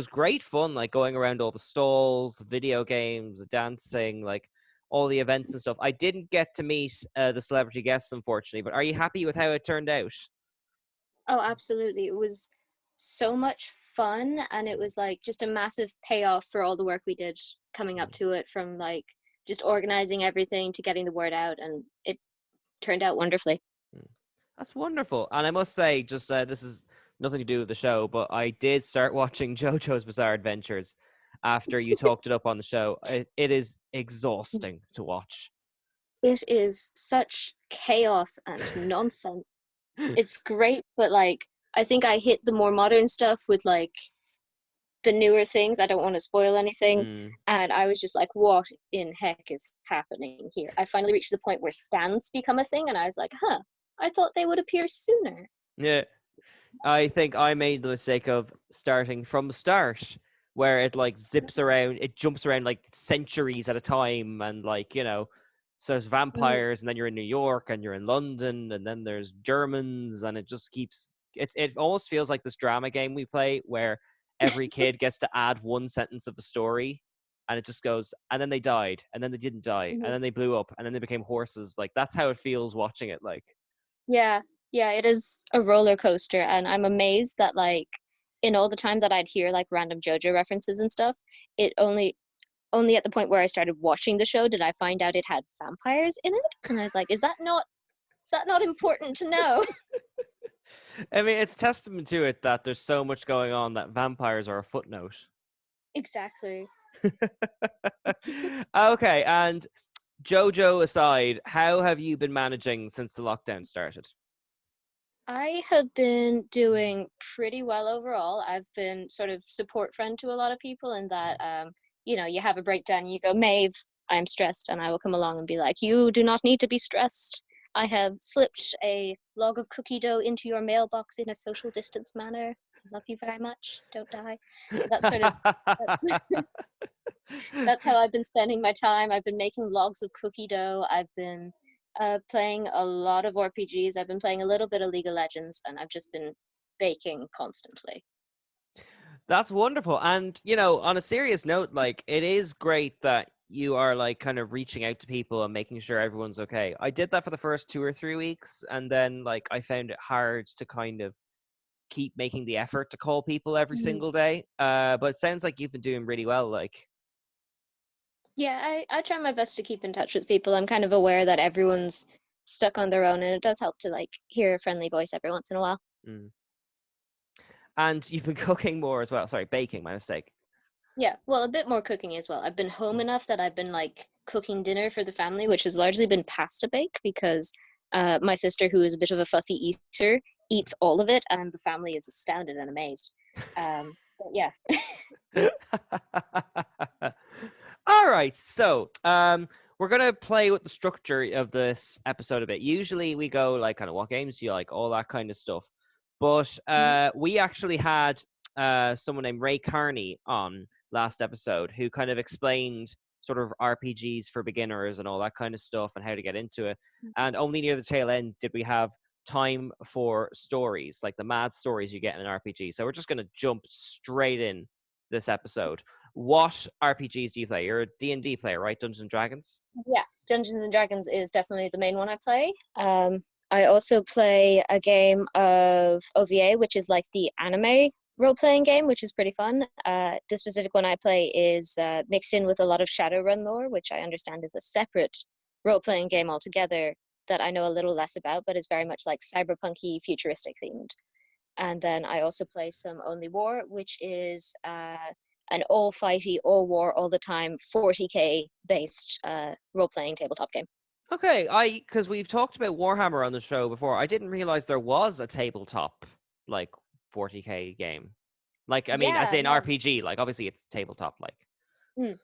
B: great fun, like going around all the stalls, the video games, the dancing, like all the events and stuff. I didn't get to meet the celebrity guests, unfortunately, but are you happy with how it turned out?
F: Oh, absolutely. It was so much fun, and it was like just a massive payoff for all the work we did coming up to it, from like just organizing everything to getting the word out, and it turned out wonderfully.
B: That's wonderful. And I must say, just this is nothing to do with the show, but I did start watching JoJo's Bizarre Adventures after you talked it up on the show. It is exhausting to watch.
F: It is such chaos and nonsense. It's great, but like I think I hit the more modern stuff with like the newer things. I don't want to spoil anything. And I was just like, what in heck is happening here? I finally reached the point where scans become a thing, and I was like, I thought they would appear sooner.
B: Yeah. I think I made the mistake of starting from the start, where it like zips around, it jumps around like centuries at a time, and like, you know, so there's vampires, and then you're in New York, and you're in London, and then there's Germans, and it just keeps, it almost feels like this drama game we play where every kid gets to add one sentence of the story, and it just goes, and then they died, and then they didn't die, and then they blew up, and then they became horses. Like, that's how it feels watching it, like.
F: Yeah, it is a roller coaster, and I'm amazed that like in all the time that I'd hear like random JoJo references and stuff, it only at the point where I started watching the show did I find out it had vampires in it, and I was like, is that not important to know?
B: I mean, it's testament to it that there's so much going on that vampires are a footnote.
F: Exactly.
B: Okay, and JoJo aside, how have you been managing since the lockdown started?
F: I have been doing pretty well overall. I've been sort of support friend to a lot of people in that, you have a breakdown, you go, Maeve, I'm stressed, and I will come along and be like, you do not need to be stressed. I have slipped a log of cookie dough into your mailbox in a social distance manner. Love you very much. Don't die. That's sort of that's how I've been spending my time. I've been making logs of cookie dough. I've been playing a lot of RPGs. I've been playing a little bit of League of Legends, and I've just been baking constantly.
B: That's wonderful. And, you know, on a serious note, like, it is great that you are, like, kind of reaching out to people and making sure everyone's okay. I did that for the first 2 or 3 weeks, and then, like, I found it hard to kind of keep making the effort to call people every single day. But it sounds like you've been doing really well, like.
F: Yeah, I try my best to keep in touch with people. I'm kind of aware that everyone's stuck on their own, and it does help to, like, hear a friendly voice every once in a while.
B: And you've been cooking more as well. Sorry, baking, my mistake.
F: Yeah, well, a bit more cooking as well. I've been home enough that I've been like cooking dinner for the family, which has largely been pasta bake, because my sister, who is a bit of a fussy eater, eats all of it, and the family is astounded and amazed. But yeah.
B: All right, so we're gonna play with the structure of this episode a bit. Usually we go like, kind of, what games do you like, all that kind of stuff. But we actually had someone named Ray Carney on last episode, who kind of explained sort of RPGs for beginners and all that kind of stuff and how to get into it. And only near the tail end did we have time for stories, like the mad stories you get in an RPG. So we're just going to jump straight in this episode. What RPGs do you play? You're a D&D player, right? Dungeons and Dragons?
F: Yeah, Dungeons and Dragons is definitely the main one I play. I also play a game of OVA, which is like the anime role-playing game, which is pretty fun. The specific one I play is mixed in with a lot of Shadowrun lore, which I understand is a separate role-playing game altogether that I know a little less about, but is very much like cyberpunky, futuristic themed. And then I also play some Only War, which is an all fighty, all war, all the time, 40k based role-playing tabletop game.
B: Okay, because we've talked about Warhammer on the show before. I didn't realize there was a tabletop, like, 40k game. Like, I mean, as in RPG, like, obviously it's tabletop, like.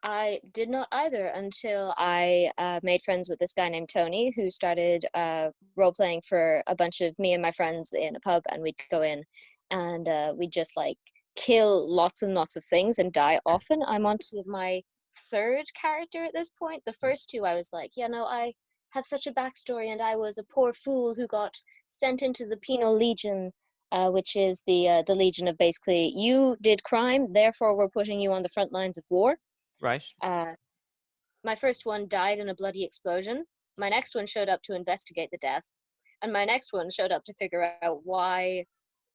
F: I did not either until I made friends with this guy named Tony, who started role-playing for a bunch of me and my friends in a pub, and we'd go in and we'd just, like, kill lots and lots of things and die often. I'm on to my third character at this point. The first two I was like, yeah, no, I have such a backstory, and I was a poor fool who got sent into the penal legion, which is the legion of basically, you did crime, therefore we're putting you on the front lines of war.
B: Right.
F: My first one died in a bloody explosion. My next one showed up to investigate the death, and my next one showed up to figure out why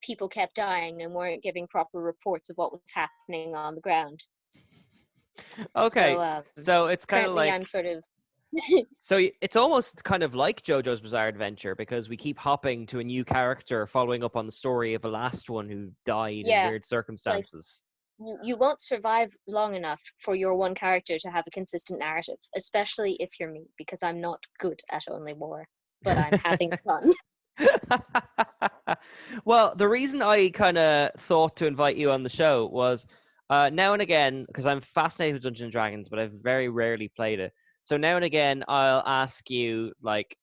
F: people kept dying and weren't giving proper reports of what was happening on the ground.
B: Okay, so it's kind of like,
F: I'm sort of
B: so it's almost kind of like JoJo's Bizarre Adventure, because we keep hopping to a new character following up on the story of the last one who died in weird circumstances.
F: Like, you won't survive long enough for your one character to have a consistent narrative, especially if you're me, because I'm not good at Only War, but I'm having fun.
B: Well, the reason I kind of thought to invite you on the show was now and again, because I'm fascinated with Dungeons and Dragons, but I've very rarely played it. So now and again, I'll ask you, like,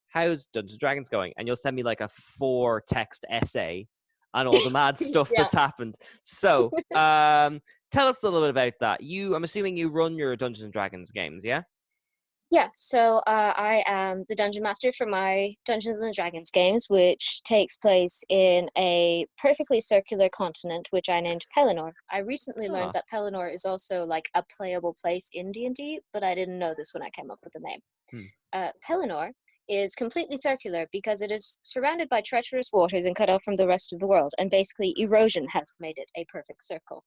B: how's Dungeons and Dragons going? And you'll send me like a 4-text essay on all the mad stuff that's happened. So tell us a little bit about that. I'm assuming you run your Dungeons and Dragons games, yeah?
F: Yeah, so I am the Dungeon Master for my Dungeons and Dragons games, which takes place in a perfectly circular continent, which I named Pelennor. I recently learned that Pelennor is also like a playable place in D&D, but I didn't know this when I came up with the name. Pelennor is completely circular because it is surrounded by treacherous waters and cut off from the rest of the world, and basically erosion has made it a perfect circle.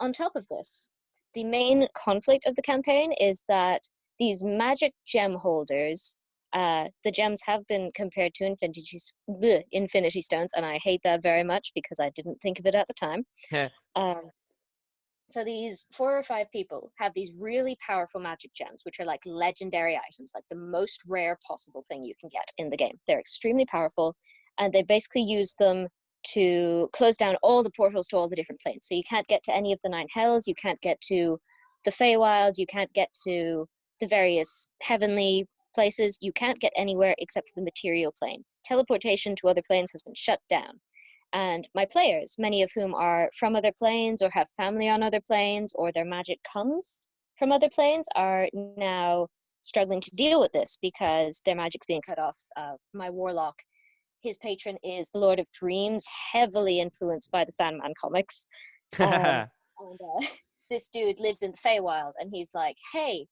F: On top of this, the main conflict of the campaign is that these magic gem holders, the gems have been compared to infinity stones, and I hate that very much because I didn't think of it at the time. So these 4 or 5 people have these really powerful magic gems, which are like legendary items, like the most rare possible thing you can get in the game. They're extremely powerful, and they basically use them to close down all the portals to all the different planes. So you can't get to any of the 9 hells, you can't get to the Feywild, you can't get to the various heavenly places, you can't get anywhere except for the material plane. Teleportation to other planes has been shut down. And my players, many of whom are from other planes or have family on other planes, or their magic comes from other planes, are now struggling to deal with this because their magic's being cut off. My warlock, his patron is the Lord of Dreams, heavily influenced by the Sandman comics. This dude lives in the Feywild, and he's like, hey,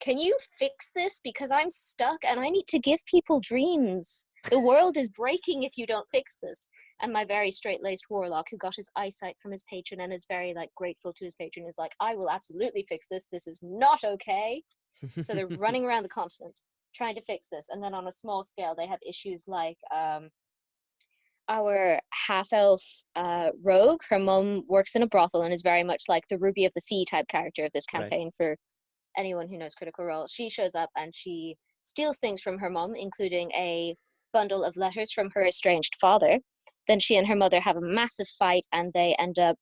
F: can you fix this? Because I'm stuck and I need to give people dreams. The world is breaking if you don't fix this. And my very straight-laced warlock, who got his eyesight from his patron and is very like grateful to his patron, is like, I will absolutely fix this. This is not okay. So they're running around the continent trying to fix this. And then on a small scale, they have issues like our half-elf rogue. Her mum works in a brothel and is very much like the Ruby of the Sea type character of this campaign. For anyone who knows Critical Role, she shows up and she steals things from her mum, including a bundle of letters from her estranged father. Then she and her mother have a massive fight, and they end up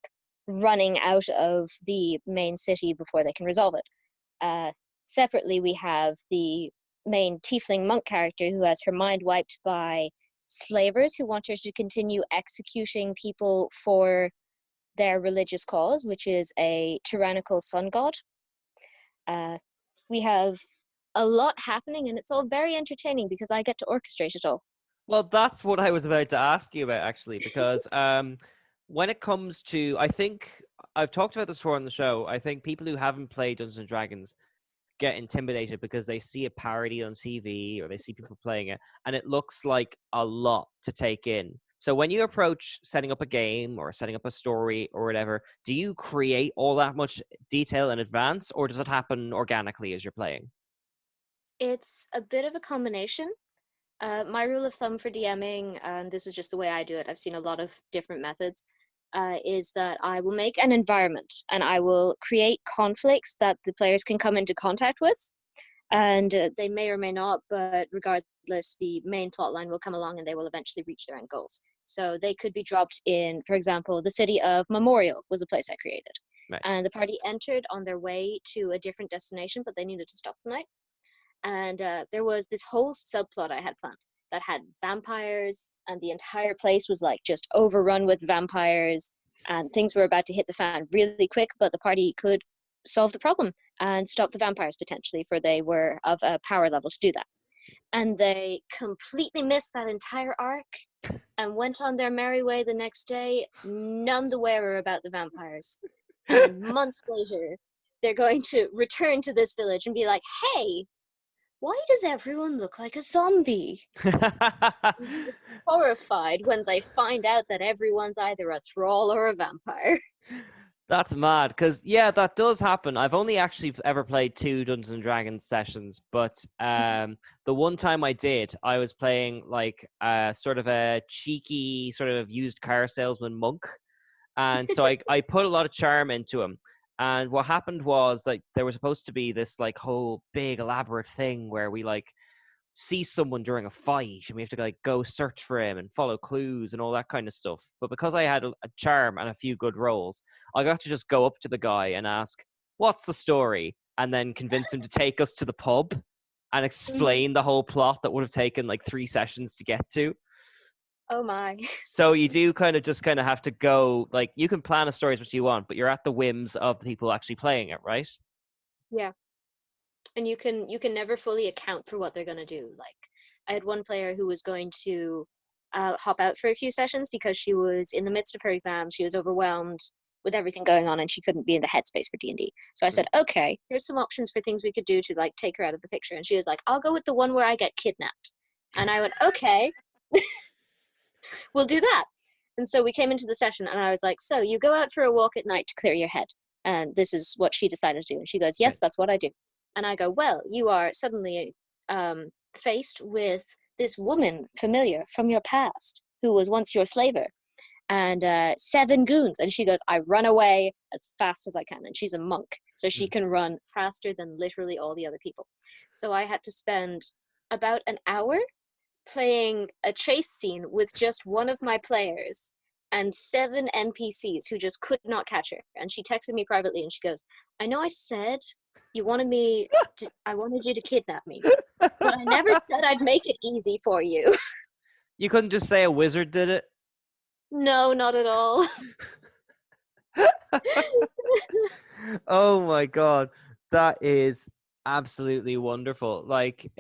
F: running out of the main city before they can resolve it. Separately, we have the main tiefling monk character who has her mind wiped by slavers who want her to continue executing people for their religious cause, which is a tyrannical sun god. We have a lot happening, and it's all very entertaining because I get to orchestrate it all.
B: Well, that's what I was about to ask you about, actually, because when it comes to, I think I've talked about this before on the show. I think people who haven't played Dungeons and Dragons get intimidated because they see a parody on TV or they see people playing it, and it looks like a lot to take in. So when you approach setting up a game or setting up a story or whatever, do you create all that much detail in advance, or does it happen organically as you're playing?
F: It's a bit of a combination. My rule of thumb for DMing, and this is just the way I do it, I've seen a lot of different methods, is that I will make an environment and I will create conflicts that the players can come into contact with. And they may or may not, but regardless, the main plot line will come along and they will eventually reach their end goals. So they could be dropped in, for example, the city of Memorial was a place I created.
B: Right.
F: And the party entered on their way to a different destination, but they needed to stop the night. And there was this whole subplot I had planned that had vampires, and the entire place was like just overrun with vampires, and things were about to hit the fan really quick, but the party could solve the problem and stop the vampires potentially, for they were of a power level to do that. And they completely missed that entire arc and went on their merry way the next day, none the wearer about the vampires. And months later, they're going to return to this village and be like, hey, why does everyone look like a zombie? Horrified when they find out that everyone's either a thrall or a vampire.
B: That's mad, because yeah, that does happen. I've only actually ever played 2 Dungeons and Dragons sessions, but the one time I did, I was playing like sort of a cheeky sort of used car salesman monk, and so I put a lot of charm into him. And what happened was, like, there was supposed to be this like whole big elaborate thing where we like see someone during a fight and we have to like go search for him and follow clues and all that kind of stuff. But because I had a charm and a few good rolls, I got to just go up to the guy and ask, what's the story? And then convince him to take us to the pub and explain the whole plot that would have taken like 3 sessions to get to.
F: Oh my.
B: So you do kind of have to go, like, you can plan a story as much as you want, but you're at the whims of the people actually playing it, right?
F: Yeah. And you can never fully account for what they're going to do. Like, I had one player who was going to hop out for a few sessions because she was in the midst of her exam. She was overwhelmed with everything going on and she couldn't be in the headspace for D&D. So I said, okay, here's some options for things we could do to like take her out of the picture. And she was like, I'll go with the one where I get kidnapped. And I went, okay, we'll do that. And so we came into the session and I was like, so you go out for a walk at night to clear your head. And this is what she decided to do. And she goes, yes, that's what I do. And I go, well, you are suddenly faced with this woman familiar from your past who was once your slaver and 7 goons. And she goes, I run away as fast as I can. And she's a monk, so she can run faster than literally all the other people. So I had to spend about an hour playing a chase scene with just one of my players and 7 NPCs who just could not catch her. And she texted me privately and she goes, I know I said I wanted you to kidnap me, but I never said I'd make it easy for you.
B: You couldn't just say a wizard did it?
F: No, not at all.
B: Oh my god, that is absolutely wonderful. Like,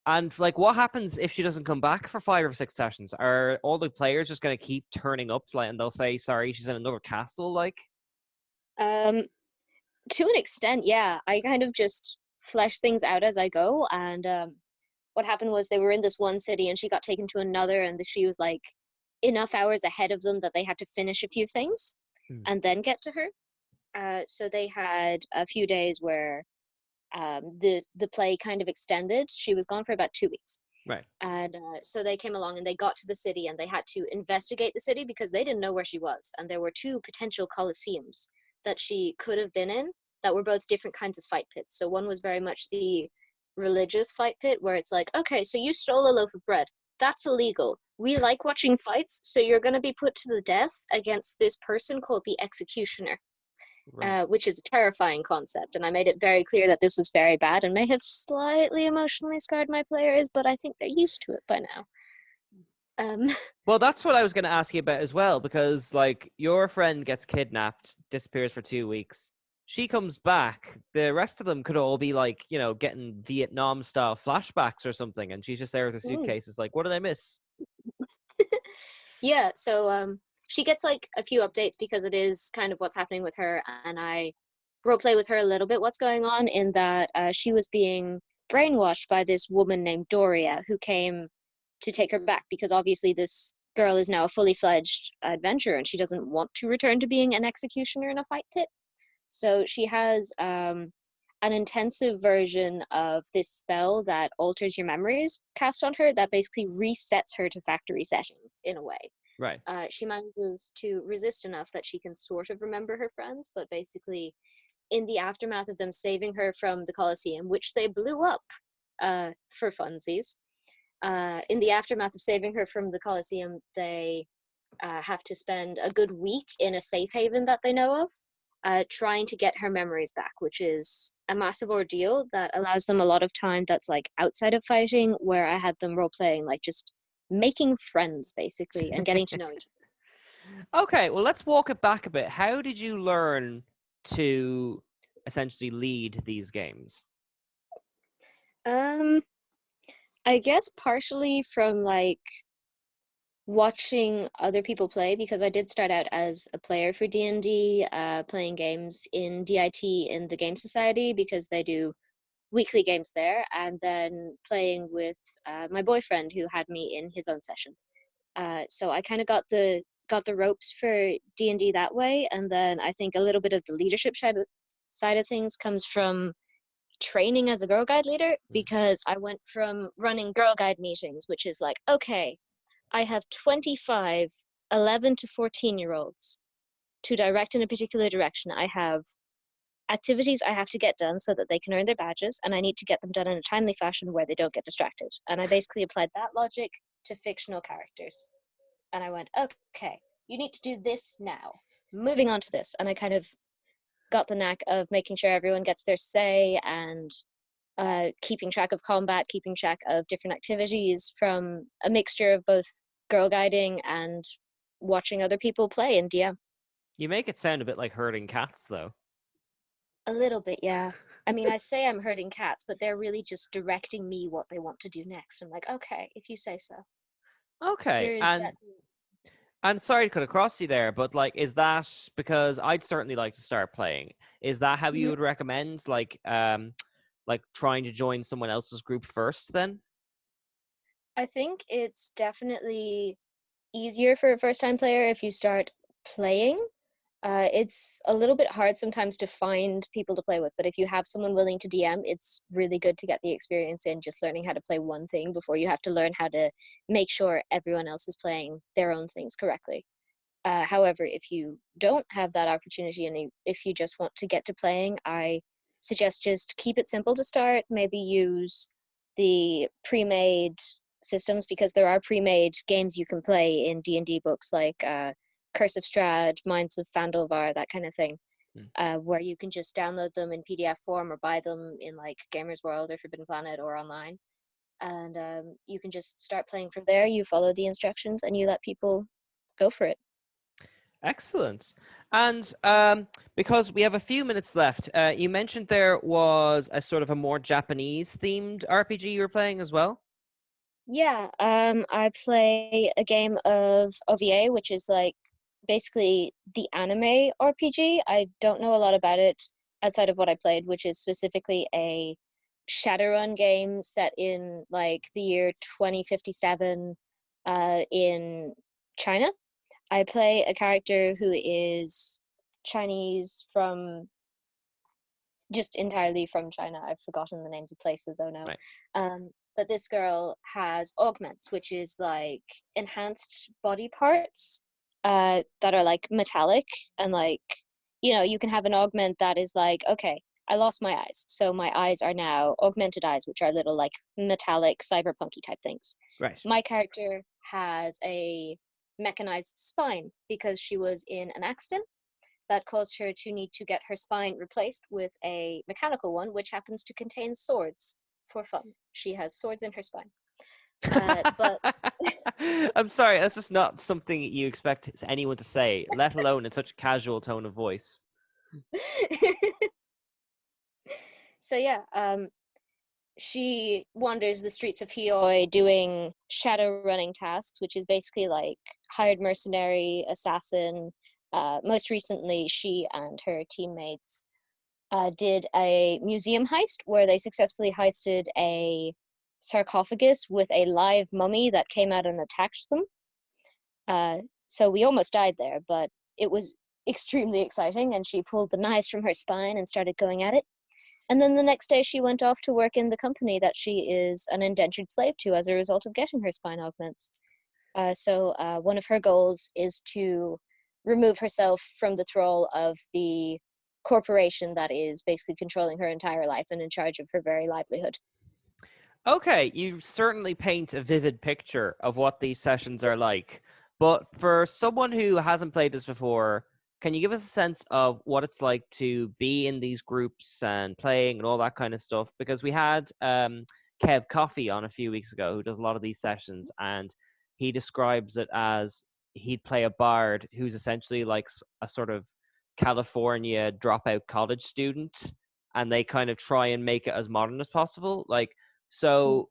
B: what happens if she doesn't come back for 5 or 6 sessions? Are all the players just going to keep turning up, like, and they'll say, sorry, she's in another castle, like?
F: To an extent, yeah. I kind of just flesh things out as I go. And what happened was they were in this one city and she got taken to another, and she was like enough hours ahead of them that they had to finish a few things and then get to her. So they had a few days where the play kind of extended. She was gone for about 2 weeks.
B: Right.
F: And so they came along and they got to the city and they had to investigate the city because they didn't know where she was. And there were 2 potential coliseums that she could have been in that were both different kinds of fight pits. So one was very much the religious fight pit where it's like, okay, so you stole a loaf of bread. That's illegal. We like watching fights, so you're going to be put to the death against this person called the executioner, which is a terrifying concept. And I made it very clear that this was very bad and may have slightly emotionally scarred my players, but I think they're used to it by now. Um,
B: Well, that's what I was going to ask you about as well, because like your friend gets kidnapped, disappears for 2 weeks. She comes back. The rest of them could all be like, getting Vietnam style flashbacks or something, and she's just there with her
F: mm.
B: suitcases. Like, what did I miss?
F: Yeah, so she gets like a few updates because it is kind of what's happening with her, and I roleplay with her a little bit what's going on in that she was being brainwashed by this woman named Doria who came to take her back because obviously this girl is now a fully fledged adventurer and she doesn't want to return to being an executioner in a fight pit. So she has an intensive version of this spell that alters your memories cast on her that basically resets her to factory settings in a way.
B: Right.
F: She manages to resist enough that she can sort of remember her friends, but basically, in the aftermath of them saving her from the Colosseum, which they blew up for funsies, in the aftermath of saving her from the Colosseum, they have to spend a good week in a safe haven that they know of, trying to get her memories back, which is a massive ordeal that allows them a lot of time that's like outside of fighting, where I had them role playing, like just making friends basically and getting to know each
B: Okay, well, let's walk it back a bit. How did you learn to essentially lead these games?
F: other. I guess partially from like watching other people play because I did start out as a player for D&D, playing games in DIT in the Game Society because they do weekly games there, and then playing with my boyfriend who had me in his own session. So I kind of got the ropes for D&D that way, and then I think a little bit of the leadership side of things comes from training as a Girl Guide leader because I went from running Girl Guide meetings, which is like, okay, I have 25 11 to 14-year-olds to direct in a particular direction. I have activities I have to get done so that they can earn their badges, and I need to get them done in a timely fashion where they don't get distracted. And I basically applied that logic to fictional characters. And I went, okay, you need to do this now. Moving on to this. And I kind of got the knack of making sure everyone gets their say and keeping track of combat, keeping track of different activities from a mixture of both girl guiding and watching other people play in DM.
B: You make it sound a bit like herding cats, though.
F: A little bit, yeah. I mean, I say I'm herding cats, but they're really just directing me what they want to do next. I'm like, okay, if you say so.
B: Okay,
F: There is
B: and
F: that.
B: sorry to cut across you there, but like, is that because I'd certainly like to start playing? Is that how you
F: Mhm.
B: would recommend, like trying to join someone else's group first, then?
F: I think it's definitely easier for a first time player if you start playing. It's a little bit hard sometimes to find people to play with, but if you have someone willing to DM, it's really good to get the experience in just learning how to play one thing before you have to learn how to make sure everyone else is playing their own things correctly. However, if you don't have that opportunity and if you just want to get to playing, I suggest just keep it simple to start. Maybe use the pre-made systems because there are pre-made games you can play in D&D books like Curse of Strahd, Minds of Fandolvar, that kind of thing,
B: Hmm.
F: where you can just download them in PDF form or buy them in like Gamers World or Forbidden Planet or online. And you can just start playing from there. You follow the instructions and you let people go for it.
B: Excellent. And because we have a few minutes left, you mentioned there was a sort of a more Japanese themed RPG you were playing as well.
F: Yeah, I play a game of OVA, which is like basically the anime RPG. I don't know a lot about it outside of what I played, which is specifically a Shadowrun game set in like the year 2057 in China. I play a character who is Chinese from just entirely from China. I've forgotten the names of places. Oh no.
B: Right.
F: But this girl has augments, which is like enhanced body parts that are like metallic and like you can have an augment that is like, okay, I lost my eyes, so my eyes are now augmented eyes, which are little like metallic cyberpunky type things.
B: Right.
F: My character has a mechanized spine because she was in an accident that caused her to need to get her spine replaced with a mechanical one, which happens to contain swords for fun. She has swords in her spine. But
B: I'm sorry, that's just not something you expect anyone to say, let alone in such a casual tone of voice.
F: so yeah, she wanders the streets of Hioi doing shadow running tasks, which is basically like hired mercenary, assassin. Most recently, she and her teammates did a museum heist where they successfully heisted a sarcophagus with a live mummy that came out and attacked them. So we almost died there, but it was extremely exciting, and she pulled the knives from her spine and started going at it. And then the next day, she went off to work in the company that she is an indentured slave to as a result of getting her spine augments. So one of her goals is to remove herself from the thrall of the corporation that is basically controlling her entire life and in charge of her very livelihood.
B: Okay, you certainly paint a vivid picture of what these sessions are like. But for someone who hasn't played this before, can you give us a sense of what it's like to be in these groups and playing and all that kind of stuff? Because we had Kev Coffey on a few weeks ago, who does a lot of these sessions, and he describes it as he'd play a bard who's essentially like a sort of California dropout college student, and they kind of try and make it as modern as possible. Like, so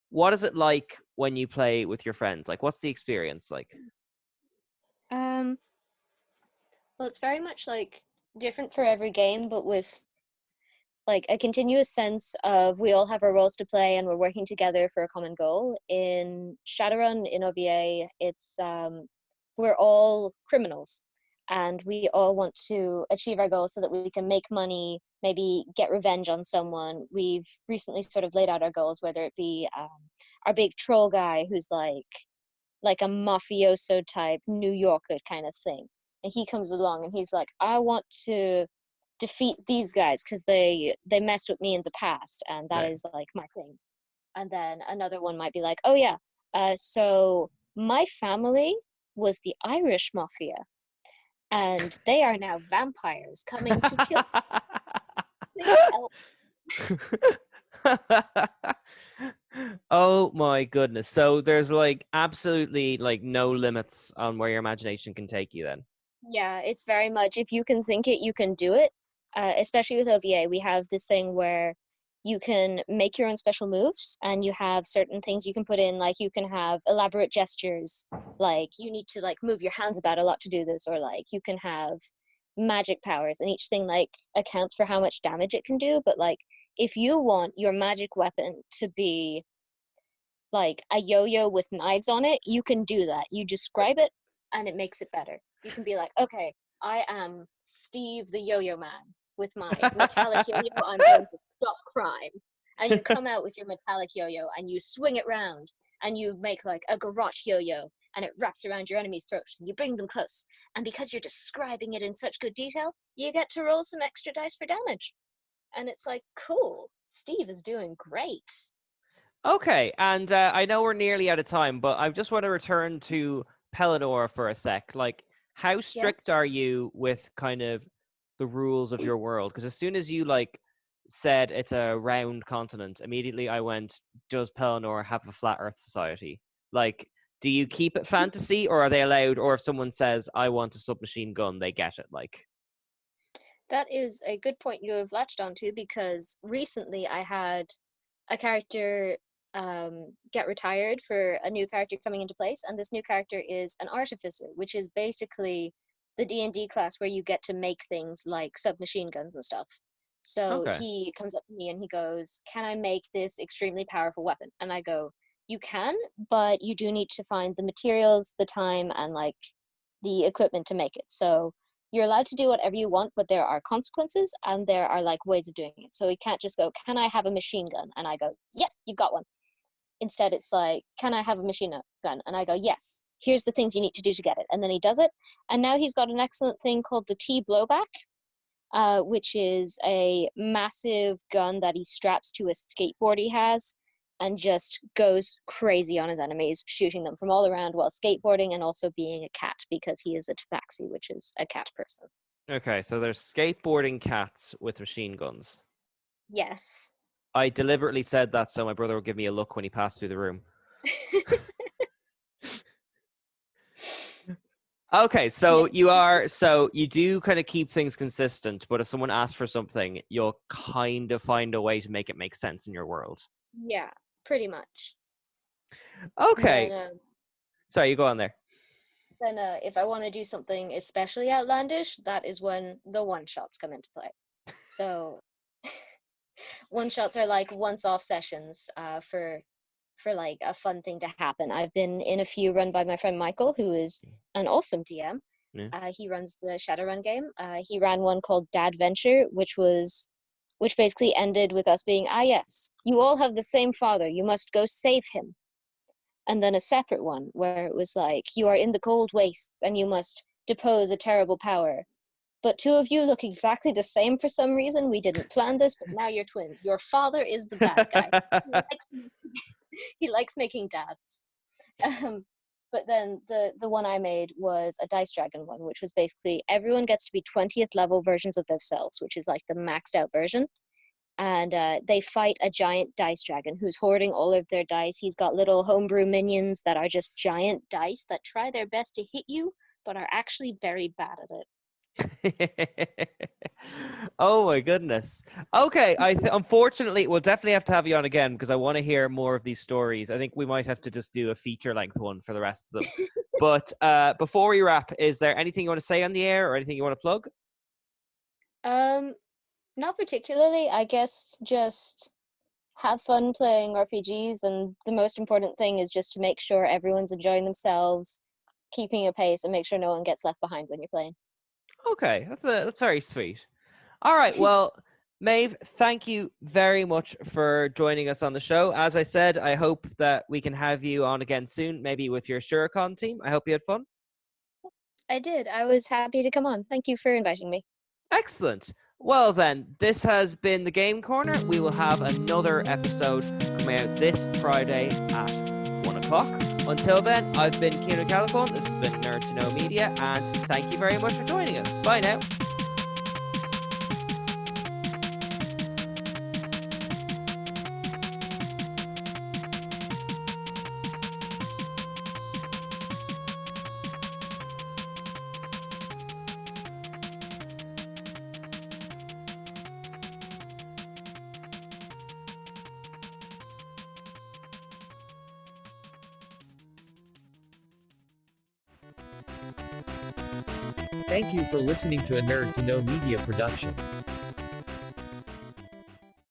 B: what is it like when you play with your friends? Like, what's the experience like?
F: Um, well, it's very much like different for every game, but with like a continuous sense of we all have our roles to play and we're working together for a common goal. In Shadowrun, in OVA, it's we're all criminals and we all want to achieve our goals so that we can make money, maybe get revenge on someone. We've recently sort of laid out our goals, whether it be our big troll guy who's like a mafioso type New Yorker kind of thing. And he comes along and he's like, I want to defeat these guys because they messed with me in the past, and that
B: Right.
F: is like my thing. And then another one might be like, oh yeah, so my family was the Irish mafia, and they are now vampires coming to kill. Please help.
B: Oh my goodness. So there's like absolutely like no limits on where your imagination can take you then.
F: Yeah, it's very much if you can think it, you can do it. Especially with OVA, we have this thing where you can make your own special moves and you have certain things you can put in, like you can have elaborate gestures, like you need to like move your hands about a lot to do this, or like you can have magic powers, and each thing like accounts for how much damage it can do. But like if you want your magic weapon to be like a yo-yo with knives on it, you can do that. You describe it and it makes it better. You can be like, okay, I am Steve the Yo-Yo Man. With my metallic yo-yo, I'm going to stop crime. And you come out with your metallic yo-yo and you swing it round and you make like a garrote yo-yo and it wraps around your enemy's throat. You bring them close. And because you're describing it in such good detail, you get to roll some extra dice for damage. And it's like, cool, Steve is doing great.
B: Okay, and I know we're nearly out of time, but I just want to return to Pelennor for a sec. Like, how strict are you with kind of the rules of your world? Because as soon as you like said it's a round continent, immediately I went, does Pelennor have a flat Earth society? Like, do you keep it fantasy, or are they allowed? Or if someone says I want a submachine gun, they get it. Like,
F: That is a good point you have latched onto, because recently I had a character get retired for a new character coming into place, and this new character is an artificer, which is basically the D&D class where you get to make things like submachine guns and stuff. So
B: okay,
F: he comes up to me and he goes, can I make this extremely powerful weapon? And I go, you can, but you do need to find the materials, the time, and like the equipment to make it. So you're allowed to do whatever you want, but there are consequences and there are like ways of doing it. So he can't just go, can I have a machine gun? And I go, yep, you've got one. Instead, it's like, can I have a machine gun? And I go, yes, here's the things you need to do to get it. And then he does it. And now he's got an excellent thing called the T blowback, which is a massive gun that he straps to a skateboard he has and just goes crazy on his enemies, shooting them from all around while skateboarding, and also being a cat because he is a tabaxi, which is a cat person.
B: okay. So there's skateboarding cats with machine guns.
F: Yes.
B: I deliberately said that so my brother would give me a look when he passed through the room. Okay, so you do kind of keep things consistent, but if someone asks for something, you'll kind of find a way to make it make sense in your world.
F: Yeah, pretty much. And
B: Okay.
F: then,
B: Sorry, you go on there.
F: if I want to do something especially outlandish, that is when the one-shots come into play. So one-shots are like once-off sessions for like a fun thing to happen. I've been in a few run by my friend Michael, who is an awesome DM.
B: Yeah.
F: He runs the Shadowrun game. He ran one called Dadventure, which basically ended with us being, yes, you all have the same father. You must go save him. And then a separate one where it was like, you are in the cold wastes and you must depose a terrible power. But two of you look exactly the same for some reason. We didn't plan this, but now you're twins. Your father is the bad guy. He likes making dads. But then the one I made was a Dice Dragon one, which was basically everyone gets to be 20th level versions of themselves, which is like the maxed out version. And they fight a giant dice dragon who's hoarding all of their dice. He's got little homebrew minions that are just giant dice that try their best to hit you, but are actually very bad at it.
B: Oh my goodness. Okay, unfortunately we'll definitely have to have you on again because I want to hear more of these stories. I think we might have to just do a feature length one for the rest of them. But before we wrap, is there anything you want to say on the air or anything you want to plug?
F: Not particularly. I guess just have fun playing RPGs, and the most important thing is just to make sure everyone's enjoying themselves, keeping a pace, and make sure no one gets left behind when you're playing.
B: Okay, that's very sweet. All right, well, Maeve, thank you very much for joining us on the show. As I said, I hope that we can have you on again soon, maybe with your Shuricon team. I hope you had fun.
F: I did. I was happy to come on. Thank you for inviting me.
B: Excellent. Well then, this has been the Game Corner. We will have another episode coming out this Friday at 1 o'clock. Until then, I've been Kieran Calicorn. This has been Nerd to Know Media, and thank you very much for joining us. Bye now.
G: Thank you for listening to a Nerd to Know Media production.